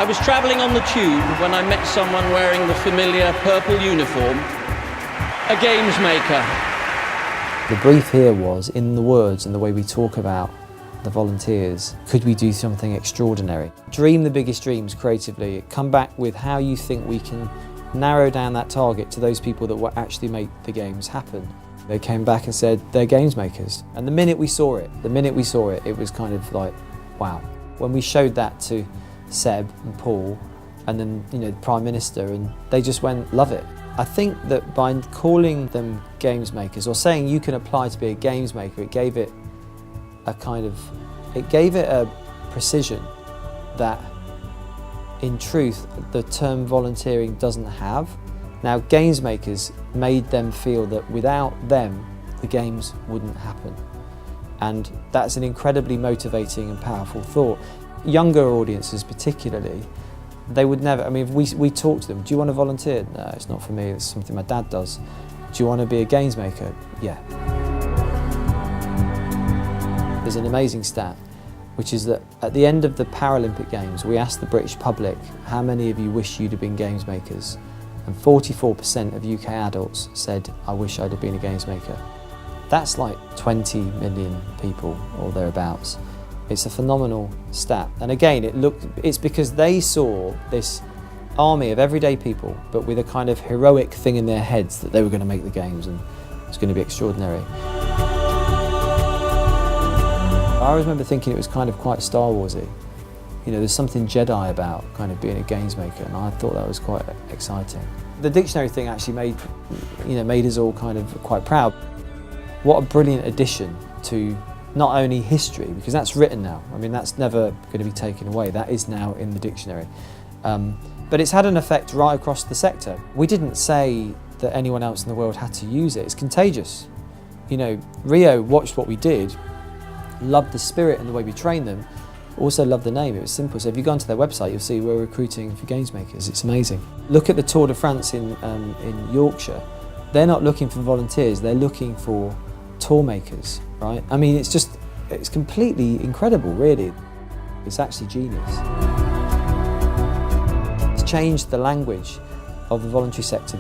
was travelling on the tube when I met someone wearing the familiar purple uniform, a games maker. The brief here was, in the words and the way we talk about the volunteers, could we do something extraordinary? Dream the biggest dreams creatively, come back with how you think we can narrow down that target to those people that will actually make the games happen. They came back and said they're games makers. And the minute we saw it, it was kind of like, wow. When we showed that to Seb and Paul and then, the Prime Minister, and they just went, love it. I think that by calling them games makers or saying you can apply to be a games maker, it gave it a precision that in truth the term volunteering doesn't have. Now, games makers made them feel that without them the games wouldn't happen, and that's an incredibly motivating and powerful thought. Younger audiences particularly, they would never, if we talk to them, do you want to volunteer? No, it's not for me, it's something my dad does. Do you want to be a games maker? Yeah. There's an amazing stat, which is that at the end of the Paralympic Games, we asked the British public, how many of you wish you'd have been games makers? And 44% of UK adults said, I wish I'd have been a games maker. That's like 20 million people or thereabouts. It's a phenomenal stat. And again, it's because they saw this army of everyday people, but with a kind of heroic thing in their heads that they were going to make the games and it was going to be extraordinary. I always remember thinking it was kind of quite Star Warsy. There's something Jedi about kind of being a games maker, and I thought that was quite exciting. The dictionary thing actually made us all kind of quite proud. What a brilliant addition to not only history, because that's written now. That's never going to be taken away. That is now in the dictionary. But it's had an effect right across the sector. We didn't say that anyone else in the world had to use it. It's contagious. Rio watched what we did, loved the spirit and the way we trained them, also loved the name. It was simple. So if you go onto their website, you'll see we're recruiting for games makers. It's amazing. Look at the Tour de France in Yorkshire. They're not looking for volunteers. They're looking for tour makers, right? It's completely incredible, really. It's actually genius. It's changed the language of the voluntary sector.